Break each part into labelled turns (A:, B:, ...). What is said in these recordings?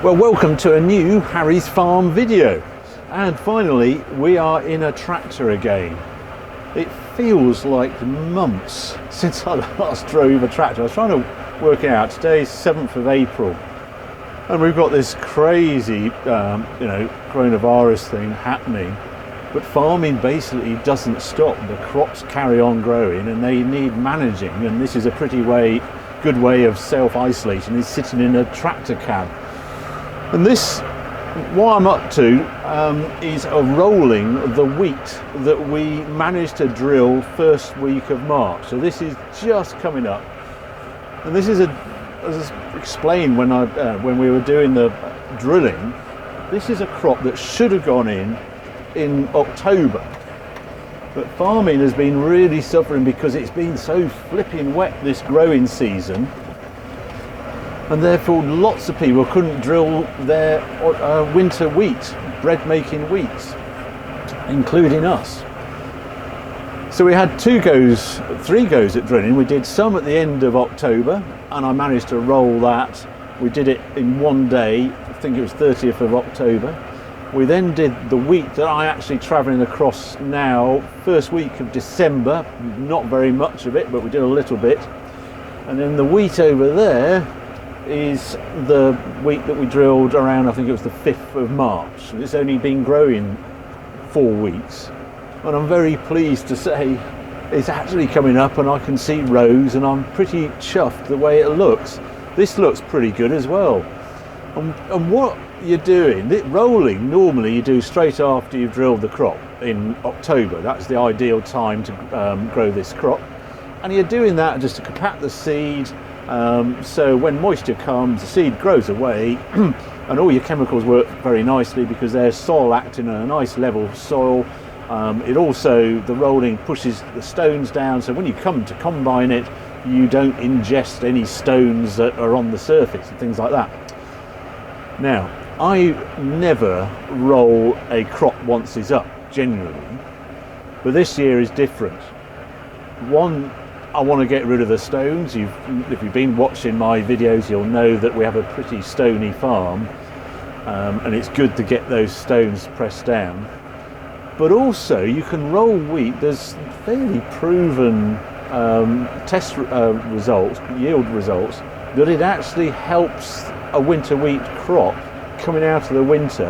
A: Well, welcome to a new Harry's Farm video, and finally we are in a tractor again. It feels like months since I last drove a tractor. I was trying to work it out. Today's 7th of April and we've got this crazy coronavirus thing happening, but farming basically doesn't stop. The crops carry on growing and they need managing, and this is a pretty good way of self-isolation, is sitting in a tractor cab. And this, what I'm up to is rolling the wheat that we managed to drill first week of March. So this is just coming up, and this is as I explained when we were doing the drilling, this is a crop that should have gone in October, but farming has been really suffering because it's been so flipping wet this growing season. And therefore lots of people couldn't drill their winter wheat, bread making wheats, including us. So we had three goes at drilling. We did some at the end of October and I managed to roll that. We did it in one day, I think it was 30th of October. We then did the wheat that I'm actually travelling across now, first week of December, not very much of it, but we did a little bit. And then the wheat over there is the wheat that we drilled around, I think it was the 5th of March. It's only been growing 4 weeks, and I'm very pleased to say it's actually coming up and I can see rows, and I'm pretty chuffed the way it looks. This looks pretty good as well. And what you're doing, rolling, normally you do straight after you've drilled the crop in October. That's the ideal time to grow this crop, and you're doing that just to compact the seed. So when moisture comes, the seed grows away and all your chemicals work very nicely because there's soil acting in a nice level soil. It also, the rolling pushes the stones down, so when you come to combine it, you don't ingest any stones that are on the surface and things like that. Now, I never roll a crop once it's up, generally, but this year is different. One, I want to get rid of the stones. If you've been watching my videos, you'll know that we have a pretty stony farm, and it's good to get those stones pressed down. But also, you can roll wheat. There's fairly proven test results, yield results, that it actually helps a winter wheat crop coming out of the winter.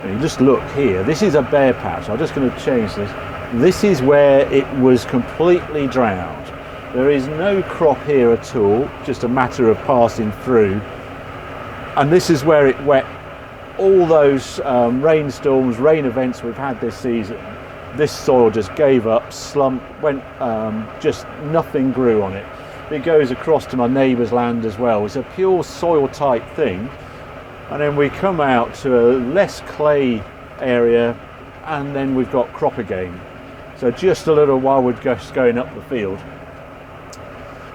A: And you just look here. This is a bare patch. I'm just going to change this. This is where it was completely drowned. There is no crop here at all, just a matter of passing through. And this is where it wet. All those rainstorms, rain events we've had this season, this soil just gave up, slumped, went, just nothing grew on it. It goes across to my neighbour's land as well. It's a pure soil type thing. And then we come out to a less clay area, and then we've got crop again. So just a little while we're just going up the field.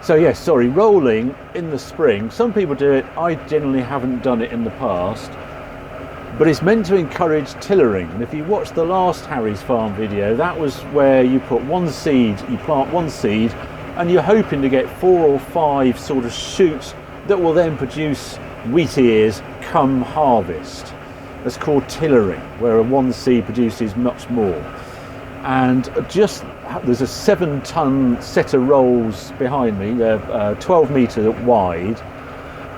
A: So yes, sorry, rolling in the spring. Some people do it. I generally haven't done it in the past, but it's meant to encourage tillering. And if you watch the last Harry's Farm video, that was where you put one seed, you plant one seed, and you're hoping to get 4 or 5 sort of shoots that will then produce wheat ears come harvest. That's called tillering, where one seed produces much more. And there's a 7-ton set of rolls behind me. They're 12 metre wide,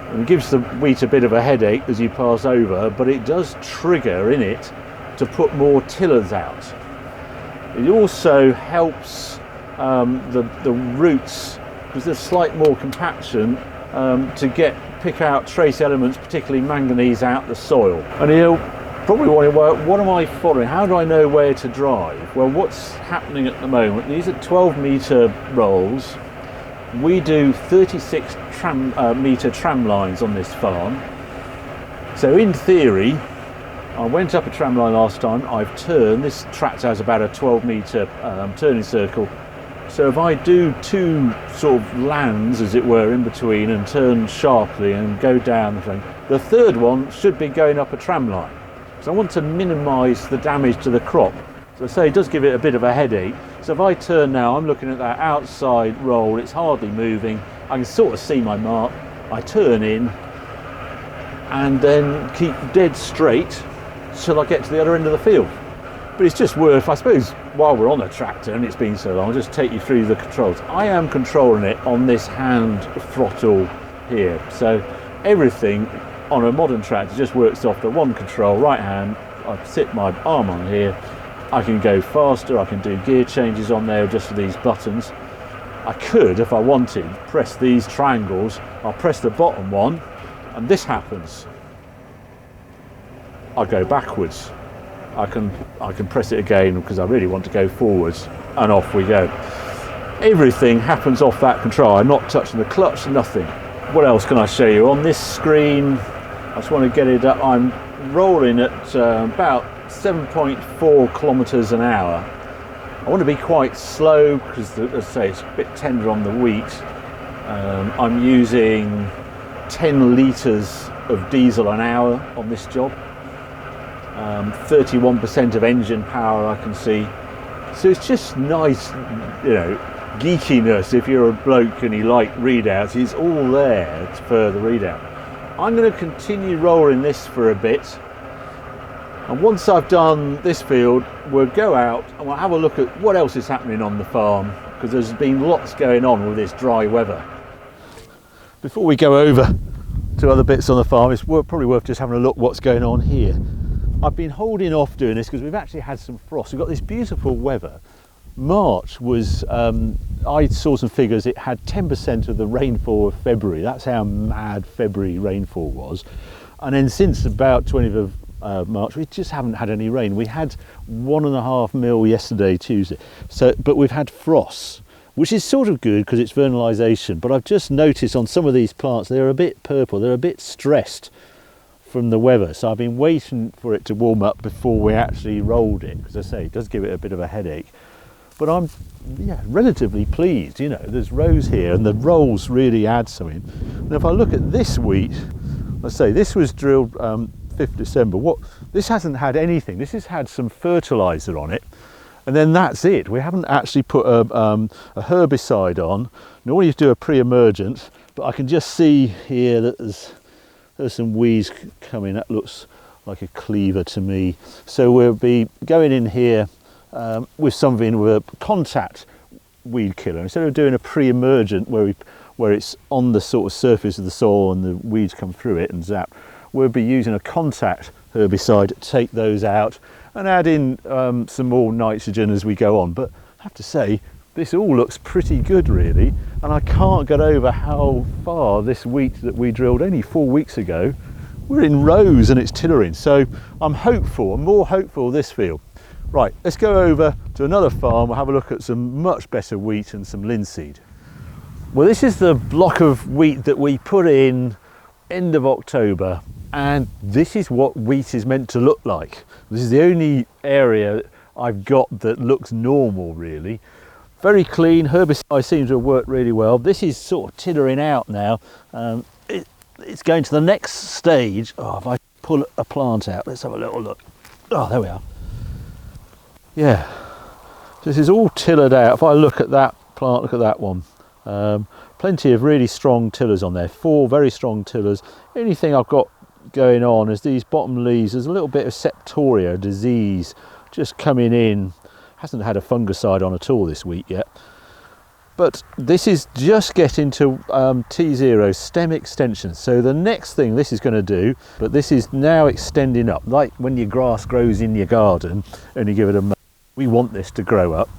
A: and it gives the wheat a bit of a headache as you pass over, but it does trigger in it to put more tillers out. It also helps the roots, because there's slight more compaction, to pick out trace elements, particularly manganese, out the soil. And you'll probably wondering, well, what am I following? How do I know where to drive? Well, what's happening at the moment, these are 12 metre rolls. We do 36 metre tram lines on this farm. So in theory, I went up a tram line last time, I've turned, this tractor has about a 12 metre turning circle. So if I do 2 sort of lands, as it were, in between and turn sharply and go down the thing, the third one should be going up a tram line. So I want to minimise the damage to the crop. So I say it does give it a bit of a headache. So if I turn now, I'm looking at that outside roll, it's hardly moving. I can sort of see my mark. I turn in, and then keep dead straight till I get to the other end of the field. But it's just worth, I suppose, while we're on the tractor and it's been so long, I'll just take you through the controls. I am controlling it on this hand throttle here. So everything on a modern tractor just works off the one control, right hand. I sit my arm on here. I can go faster, I can do gear changes on there just with these buttons. I could, if I wanted, press these triangles. I'll press the bottom one and this happens. I go backwards. I can press it again because I really want to go forwards, and off we go. Everything happens off that control. I'm not touching the clutch, nothing. What else can I show you? On this screen, I just want to get it up. I'm rolling at about 7.4 kilometers an hour. I want to be quite slow because, as I say, it's a bit tender on the wheat. I'm using 10 litres of diesel an hour on this job. 31% of engine power I can see. So it's just nice, you know, geekiness. If you're a bloke and you like readouts, it's all there for the readout. I'm going to continue rolling this for a bit. And once I've done this field, we'll go out and we'll have a look at what else is happening on the farm, because there's been lots going on with this dry weather. Before we go over to other bits on the farm, it's probably worth just having a look what's going on here. I've been holding off doing this because we've actually had some frost. We've got this beautiful weather. March was, I saw some figures, it had 10% of the rainfall of February. That's how mad February rainfall was. And then since about 20th of March, we just haven't had any rain. We had 1.5 mil yesterday, Tuesday. But we've had frosts, which is sort of good because it's vernalisation. But I've just noticed on some of these plants, they're a bit purple, they're a bit stressed from the weather. So I've been waiting for it to warm up before we actually rolled it, because I say it does give it a bit of a headache. But I'm relatively pleased. You know, there's rows here and the rolls really add something. And if I look at this wheat, let's say this was drilled 5th December. This hasn't had anything. This has had some fertilizer on it, and then that's it. We haven't actually put a herbicide on. Normally you do a pre-emergent, but I can just see here that there's some weeds coming. That looks like a cleaver to me. So we'll be going in here with something with a contact weed killer instead of doing a pre-emergent where it's on the sort of surface of the soil and the weeds come through it and zap. We'll be using a contact herbicide to take those out and add in some more nitrogen as we go on. But I have to say, this all looks pretty good really, and I can't get over how far this wheat that we drilled only 4 weeks ago, we're in rows and it's tillering. So I'm hopeful, I'm more hopeful this field. Right, let's go over to another farm. We'll have a look at some much better wheat and some linseed. Well, this is the block of wheat that we put in end of October, and this is what wheat is meant to look like. This is the only area I've got that looks normal really. Very clean, herbicide seems to have worked really well. This is sort of tillering out now. It's going to the next stage. Oh, if I pull a plant out, let's have a little look. Oh, there we are. Yeah, this is all tillered out. If I look at that plant, look at that one. Plenty of really strong tillers on there, 4 very strong tillers. Only thing I've got going on is these bottom leaves. There's a little bit of septoria disease just coming in. Hasn't had a fungicide on at all this week yet. But this is just getting to T0 stem extension. So the next thing this is going to do, but this is now extending up, like when your grass grows in your garden and you give it a month. We want this to grow up.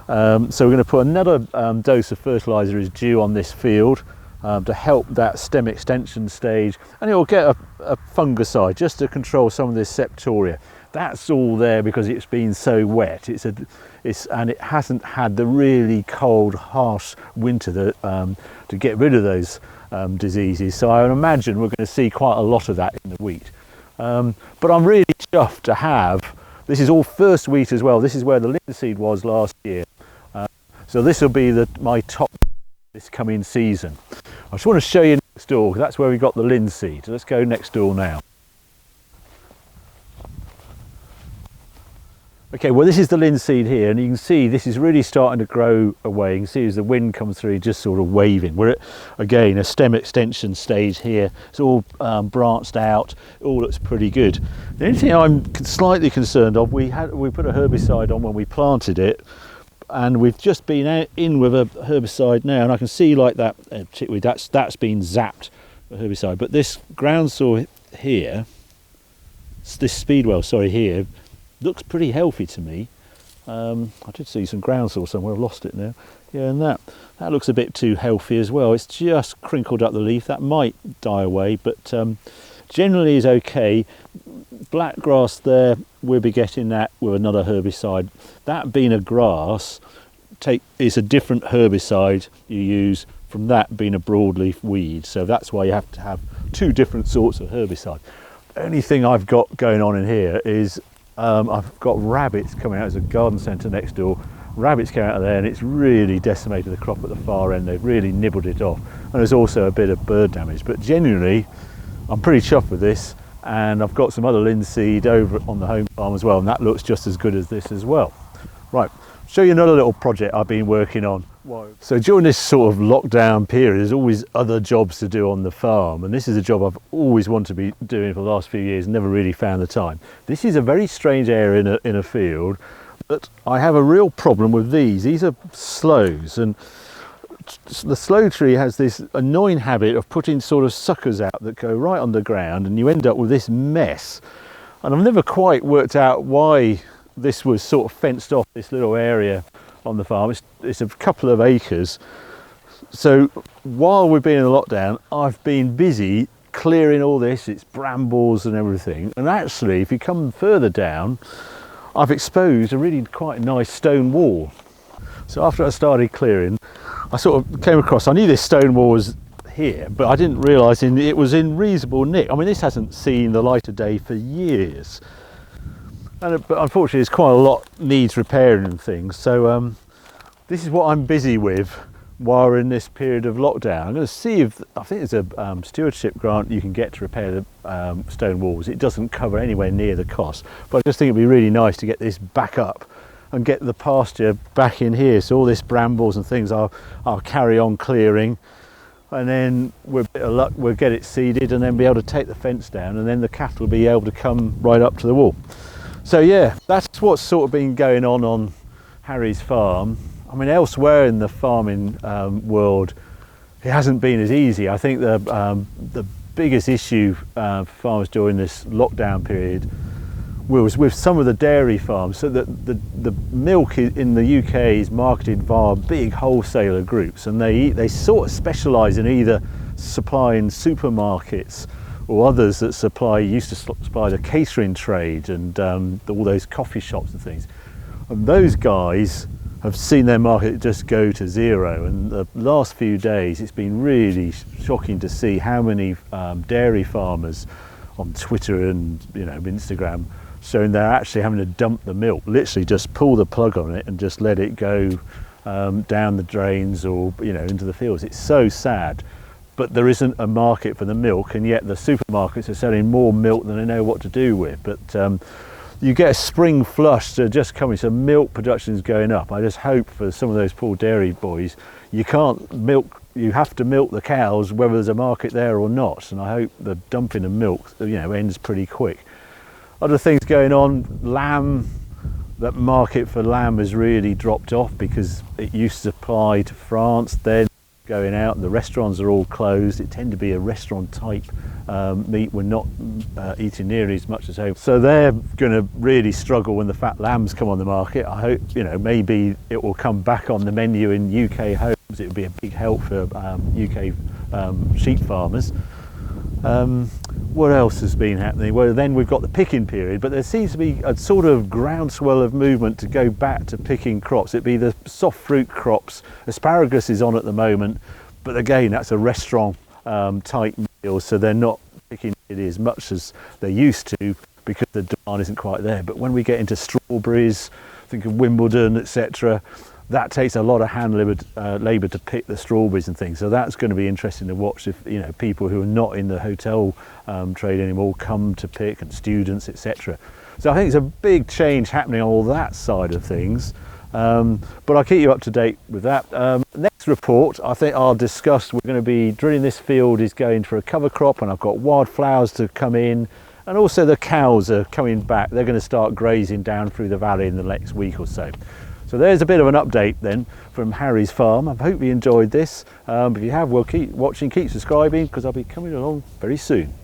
A: So we're going to put another dose of fertiliser is due on this field to help that stem extension stage, and it will get a fungicide just to control some of this septoria. That's all there because it's been so wet. And it hasn't had the really cold, harsh winter to get rid of those diseases. So I would imagine we're going to see quite a lot of that in the wheat. But I'm really chuffed to have. This is all first wheat as well. This is where the linseed was last year. So this will be my top this coming season. I just want to show you next door, because that's where we got the linseed. Let's go next door now. Okay, well this is the linseed here, and you can see this is really starting to grow away. You can see as the wind comes through, just sort of waving. We're at, again, a stem extension stage here. It's all branched out, it all looks pretty good. The only thing I'm slightly concerned of, we put a herbicide on when we planted it, and we've just been out in with a herbicide now, and I can see like that, particularly that's been zapped, the herbicide. But this groundsel here, this speedwell, sorry, here, looks pretty healthy to me. I did see some groundsel somewhere, I've lost it now. Yeah, and that looks a bit too healthy as well. It's just crinkled up the leaf. That might die away, but generally is okay. Black grass there, we'll be getting that with another herbicide. That being a grass, it's a different herbicide you use from that being a broadleaf weed. So that's why you have to have two different sorts of herbicide. Only thing I've got going on in here is I've got rabbits coming out. There's a garden centre next door. Rabbits came out of there and it's really decimated the crop at the far end. They've really nibbled it off. And there's also a bit of bird damage. But genuinely, I'm pretty chuffed with this. And I've got some other linseed over on the home farm as well. And that looks just as good as this as well. Right, show you another little project I've been working on. Whoa. So during this sort of lockdown period, there's always other jobs to do on the farm, and this is a job I've always wanted to be doing for the last few years, never really found the time. This is a very strange area in a field, but I have a real problem with these. These are sloes, and the sloe tree has this annoying habit of putting sort of suckers out that go right on the ground, and you end up with this mess. And I've never quite worked out why this was sort of fenced off, this little area on the farm. It's a couple of acres. So while we've been in the lockdown, I've been busy clearing all this. It's brambles and everything. And actually, if you come further down, I've exposed a really quite nice stone wall. So after I started clearing, I sort of came across, I knew this stone wall was here, but I didn't realise it was in reasonable nick. I mean, this hasn't seen the light of day for years. But unfortunately, there's quite a lot needs repairing and things. So this is what I'm busy with while we're in this period of lockdown. I'm going to see if, I think there's a stewardship grant you can get to repair the stone walls. It doesn't cover anywhere near the cost, but I just think it'd be really nice to get this back up and get the pasture back in here. So all this brambles and things I'll carry on clearing, and then with a bit of luck we'll get it seeded and then be able to take the fence down, and then the cattle will be able to come right up to the wall. So yeah, that's what's sort of been going on Harry's farm. I mean, elsewhere in the farming world, it hasn't been as easy. I think the biggest issue for farmers during this lockdown period was with some of the dairy farms. So that the milk in the UK is marketed via big wholesaler groups, and they sort of specialise in either supplying supermarkets or others that used to supply the catering trade and all those coffee shops and things. And those guys have seen their market just go to zero. And the last few days, it's been really shocking to see how many dairy farmers on Twitter and Instagram showing they're actually having to dump the milk, literally just pull the plug on it and just let it go down the drains or into the fields. It's so sad. But there isn't a market for the milk, and yet the supermarkets are selling more milk than they know what to do with. But you get a spring flush just coming, so milk production is going up. I just hope for some of those poor dairy boys, you have to milk the cows whether there's a market there or not, and I hope the dumping of milk ends pretty quick. Other things going on, lamb, that market for lamb has really dropped off because it used to supply to France, then going out, and the restaurants are all closed. It tend to be a restaurant type meat. We're not eating nearly as much as home, so they're going to really struggle when the fat lambs come on the market. I hope maybe it will come back on the menu in UK homes. It would be a big help for UK sheep farmers. What else has been happening? Well, then we've got the picking period, but there seems to be a sort of groundswell of movement to go back to picking crops. It'd be the soft fruit crops. Asparagus is on at the moment, but again, that's a restaurant type meal, so they're not picking it as much as they used to because the demand isn't quite there. But when we get into strawberries, think of Wimbledon, etc., that takes a lot of hand labour to pick the strawberries and things. So that's going to be interesting to watch if people who are not in the hotel trade anymore come to pick, and students, etc. So I think it's a big change happening on all that side of things. But I'll keep you up to date with that. Next report, I think I'll discuss, we're going to be drilling this field, is going for a cover crop, and I've got wildflowers to come in, and also the cows are coming back. They're going to start grazing down through the valley in the next week or so. So there's a bit of an update then from Harry's farm. I hope you enjoyed this. If you have, well, keep watching, keep subscribing, because I'll be coming along very soon.